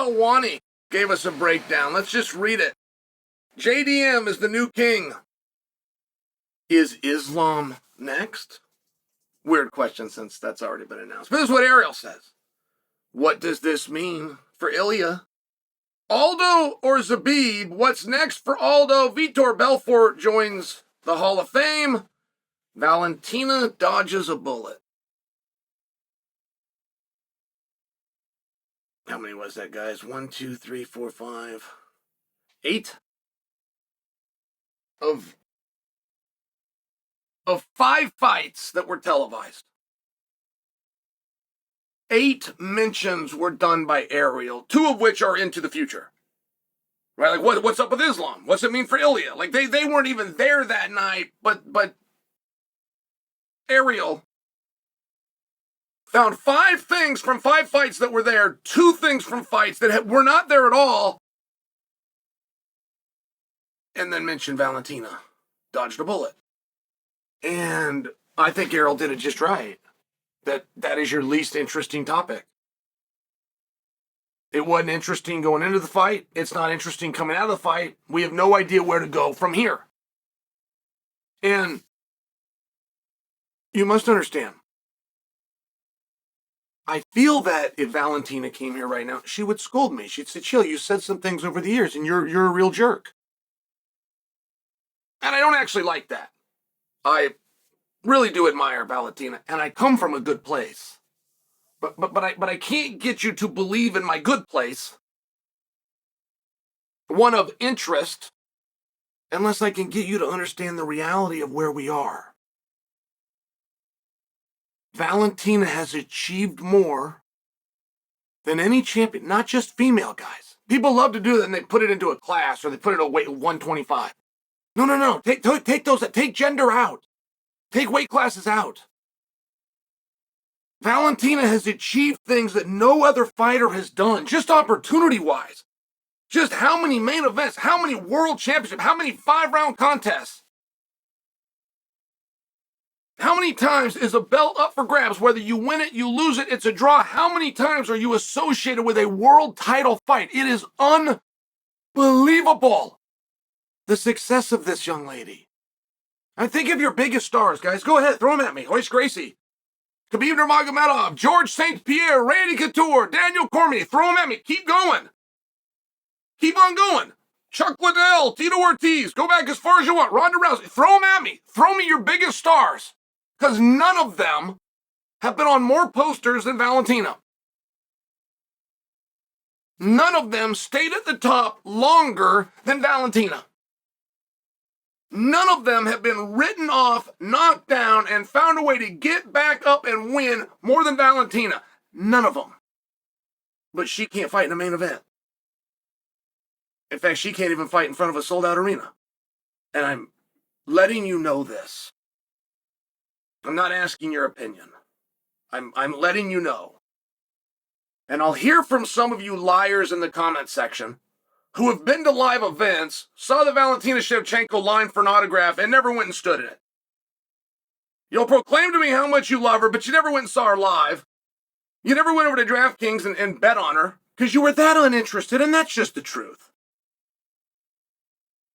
Helwani gave us a breakdown. Let's just read it. JDM is the new king. Is Islam next? Weird question since that's already been announced. But this is what Ariel says. What does this mean for Ilya? Aldo or Zabib? What's next for Aldo? Vitor Belfort joins the Hall of Fame. Valentina dodges a bullet. How many was that, guys? 1, 2, 3, 4, 5, 8 of 5 fights that were televised. 8 mentions were done by Ariel, 2 of which are into the future. Right? Like, what's up with Islam? What's it mean for Ilya? Like, they weren't even there that night, but Ariel found 5 things from 5 fights that were there, 2 things from fights that were not there at all, and then mentioned Valentina dodged a bullet. And I think Ariel did it just right. That is your least interesting topic. It wasn't interesting going into the fight. It's not interesting coming out of the fight. We have no idea where to go from here. And you must understand, I feel that if Valentina came here right now, she would scold me. She'd say, Chael, you said some things over the years, and you're a real jerk. And I don't actually like that. I really do admire Valentina, and I come from a good place. But I can't get you to believe in my good place, one of interest, unless I can get you to understand the reality of where we are. Valentina has achieved more than any champion, not just female guys. People love to do that and they put it into a class or they put it at weight 125. No. Take those, take gender out. Take weight classes out. Valentina has achieved things that no other fighter has done, just opportunity-wise. Just how many main events, how many world championships, how many 5-round contests. How many times is a belt up for grabs? Whether you win it, you lose it, it's a draw. How many times are you associated with a world title fight? It is unbelievable, the success of this young lady. I think of your biggest stars, guys. Go ahead, throw them at me. Royce Gracie, Khabib Nurmagomedov, George St. Pierre, Randy Couture, Daniel Cormier. Throw them at me. Keep going. Keep on going. Chuck Liddell, Tito Ortiz. Go back as far as you want. Ronda Rousey. Throw them at me. Throw me your biggest stars. Because none of them have been on more posters than Valentina. None of them stayed at the top longer than Valentina. None of them have been written off, knocked down, and found a way to get back up and win more than Valentina. None of them. But she can't fight in a main event. In fact, she can't even fight in front of a sold-out arena. And I'm letting you know this. I'm not asking your opinion. I'm letting you know. And I'll hear from some of you liars in the comment section who have been to live events, saw the Valentina Shevchenko line for an autograph, and never went and stood in it. You'll proclaim to me how much you love her, but you never went and saw her live. You never went over to DraftKings and bet on her, because you were that uninterested, and that's just the truth.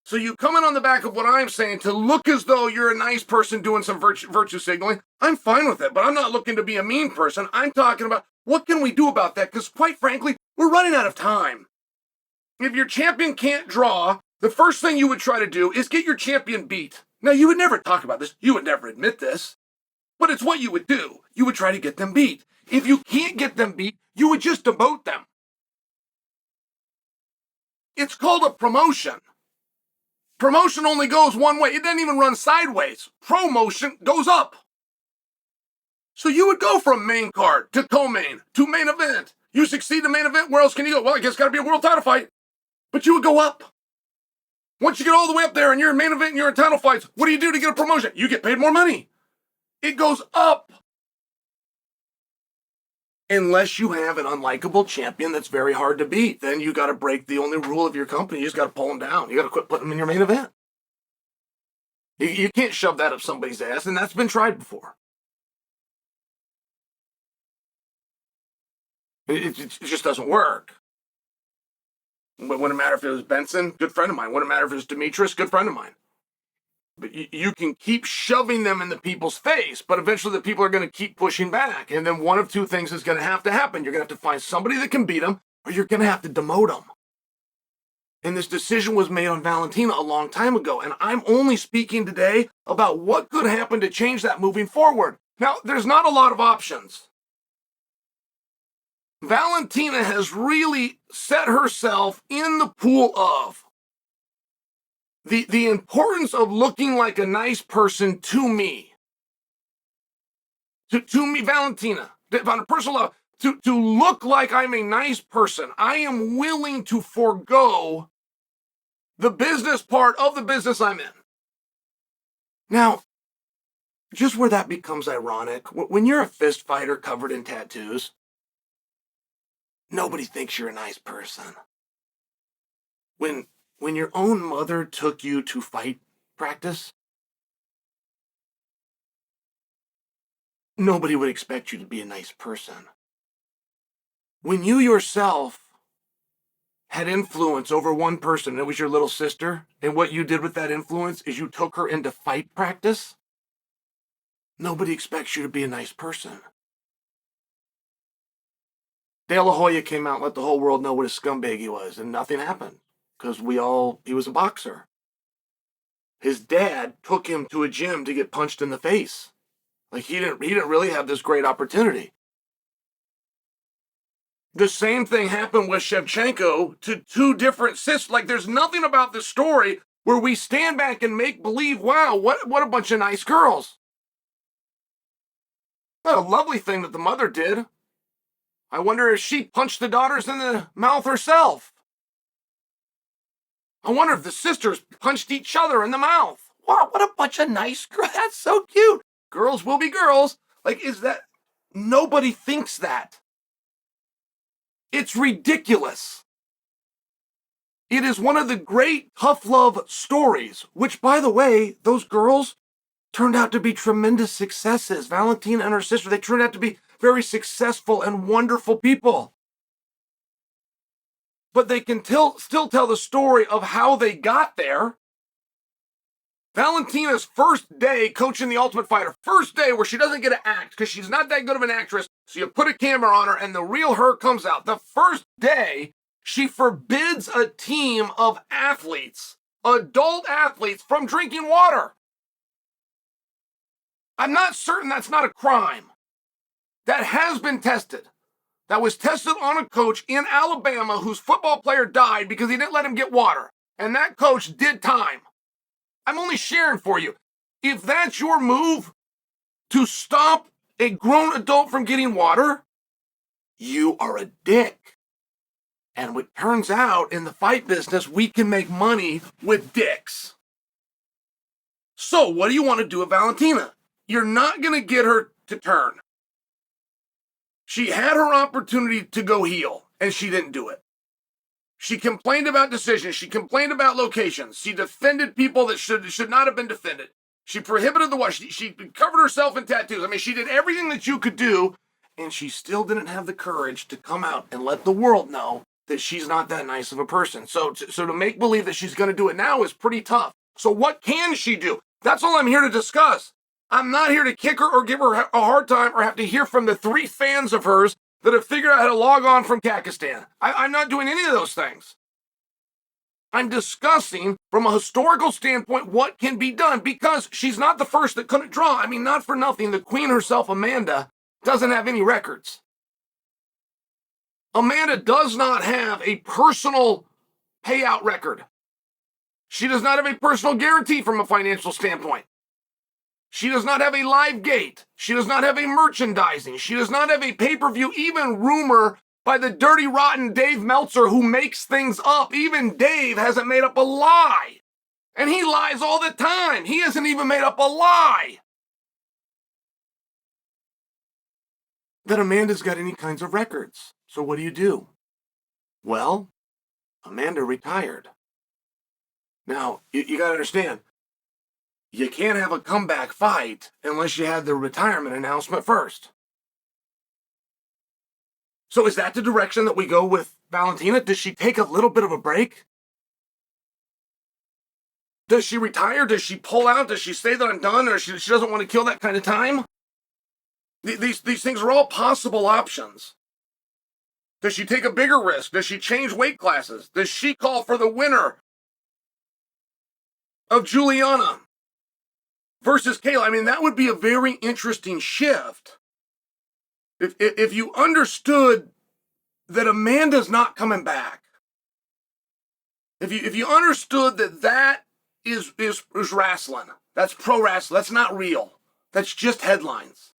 So you come in on the back of what I'm saying to look as though you're a nice person doing some virtue signaling. I'm fine with it, but I'm not looking to be a mean person. I'm talking about what can we do about that, because quite frankly, we're running out of time. If your champion can't draw, the first thing you would try to do is get your champion beat. Now, you would never talk about this. You would never admit this. But it's what you would do. You would try to get them beat. If you can't get them beat, you would just demote them. It's called a promotion. Promotion only goes one way. It doesn't even run sideways. Promotion goes up. So you would go from main card to co-main to main event. You succeed in the main event, where else can you go? Well, I guess it's got to be a world title fight. But you would go up. Once you get all the way up there and you're in main event and you're in title fights, what do you do to get a promotion? You get paid more money. It goes up. Unless you have an unlikable champion that's very hard to beat, then you got to break the only rule of your company. You just got to pull them down. You got to quit putting them in your main event. You can't shove that up somebody's ass, and that's been tried before. It just doesn't work. It wouldn't matter if it was Benson, good friend of mine. Wouldn't matter if it was Demetrius, good friend of mine. But you can keep shoving them in the people's face, but eventually the people are going to keep pushing back. And then one of two things is going to have to happen. You're going to have to find somebody that can beat them, or you're going to have to demote them. And this decision was made on Valentina a long time ago. And I'm only speaking today about what could happen to change that moving forward. Now, there's not a lot of options. Valentina has really set herself in the pool of the importance of looking like a nice person to me. To me, Valentina, on a personal level, to look like I'm a nice person, I am willing to forego the business part of the business I'm in. Now, just where that becomes ironic, when you're a fist fighter covered in tattoos, nobody thinks you're a nice person. When your own mother took you to fight practice, nobody would expect you to be a nice person. When you yourself had influence over one person, and it was your little sister, and what you did with that influence is you took her into fight practice, nobody expects you to be a nice person. De La Hoya came out and let the whole world know what a scumbag he was, and nothing happened, because he was a boxer. His dad took him to a gym to get punched in the face. Like he didn't really have this great opportunity. The same thing happened with Shevchenko to two different sisters. Like there's nothing about this story where we stand back and make believe, wow, what a bunch of nice girls. What a lovely thing that the mother did. I wonder if she punched the daughters in the mouth herself. I wonder if the sisters punched each other in the mouth. Wow, what a bunch of nice girls. That's so cute. Girls will be girls. Like, is that... Nobody thinks that. It's ridiculous. It is one of the great tough love stories, which, by the way, those girls turned out to be tremendous successes. Valentina and her sister, they turned out to be very successful and wonderful people. But they can still tell the story of how they got there. Valentina's first day coaching the Ultimate Fighter, first day where she doesn't get to act because she's not that good of an actress, so you put a camera on her and the real her comes out. The first day, she forbids a team of athletes, adult athletes, from drinking water. I'm not certain that's not a crime. That has been tested. That was tested on a coach in Alabama whose football player died because he didn't let him get water. And that coach did time. I'm only sharing for you. If that's your move to stop a grown adult from getting water, you are a dick. And it turns out in the fight business, we can make money with dicks. So what do you want to do with Valentina? You're not going to get her to turn. She had her opportunity to go heel, and she didn't do it. She complained about decisions. She complained about locations. She defended people that should not have been defended. She prohibited the watch. She covered herself in tattoos. I mean, she did everything that you could do, and she still didn't have the courage to come out and let the world know that she's not that nice of a person. So to make believe that she's going to do it now is pretty tough. So what can she do? That's all I'm here to discuss. I'm not here to kick her or give her a hard time or have to hear from the 3 fans of hers that have figured out how to log on from Kakistan. I'm not doing any of those things. I'm discussing from a historical standpoint what can be done because she's not the first that couldn't draw. I mean, not for nothing, the queen herself, Amanda, doesn't have any records. Amanda does not have a personal payout record. She does not have a personal guarantee from a financial standpoint. She does not have a live gate. She does not have a merchandising. She does not have a pay-per-view, even rumor by the dirty, rotten Dave Meltzer who makes things up. Even Dave hasn't made up a lie. And he lies all the time. He hasn't even made up a lie that Amanda's got any kinds of records. So what do? Well, Amanda retired. Now, you got to understand, you can't have a comeback fight unless you had the retirement announcement first. So is that the direction that we go with Valentina? Does she take a little bit of a break? Does she retire? Does she pull out? Does she say that I'm done? Or she doesn't want to kill that kind of time? These things are all possible options. Does she take a bigger risk? Does she change weight classes? Does she call for the winner of Juliana versus Kayla? I mean, that would be a very interesting shift. If you understood that Amanda's not coming back, if you understood that is wrestling, that's pro wrestling, that's not real, that's just headlines,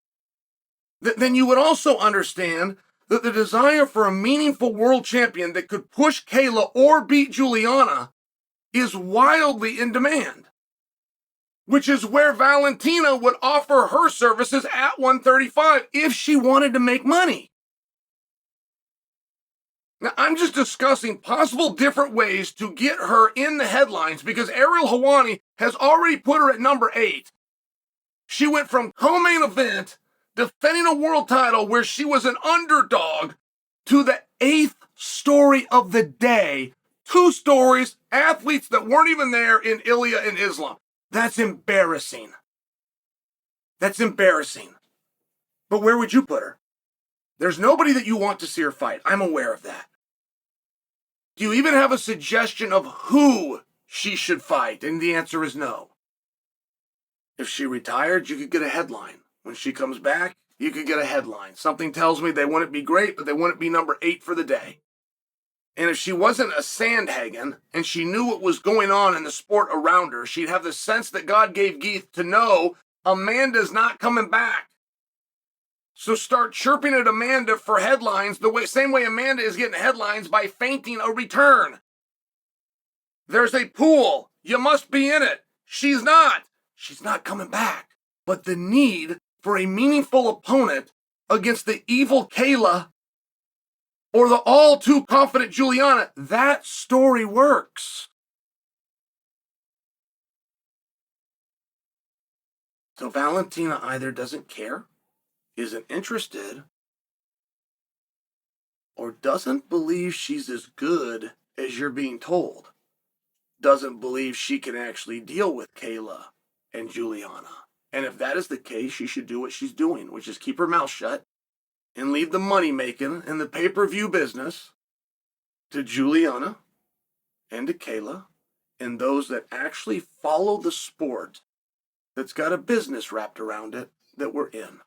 then you would also understand that the desire for a meaningful world champion that could push Kayla or beat Juliana is wildly in demand, which is where Valentina would offer her services at 135 if she wanted to make money. Now, I'm just discussing possible different ways to get her in the headlines because Ariel Helwani has already put her at number 8. She went from co-main event, defending a world title where she was an underdog, to the 8th story of the day. 2 stories, athletes that weren't even there in Ilya and Islam. That's embarrassing. That's embarrassing. But where would you put her? There's nobody that you want to see her fight. I'm aware of that. Do you even have a suggestion of who she should fight? And the answer is no. If she retired, you could get a headline. When she comes back, you could get a headline. Something tells me they wouldn't be great, but they wouldn't be number 8 for the day. And if she wasn't a Sandhagen and she knew what was going on in the sport around her, she'd have the sense that God gave Geeth to know Amanda's not coming back. So start chirping at Amanda for headlines same way Amanda is getting headlines by feinting a return. There's a pool. You must be in it. She's not. She's not coming back. But the need for a meaningful opponent against the evil Kayla or the all-too-confident Juliana, that story works. So Valentina either doesn't care, isn't interested, or doesn't believe she's as good as you're being told. Doesn't believe she can actually deal with Kayla and Juliana. And if that is the case, she should do what she's doing, which is keep her mouth shut and leave the money-making and the pay-per-view business to Juliana and to Kayla and those that actually follow the sport that's got a business wrapped around it that we're in.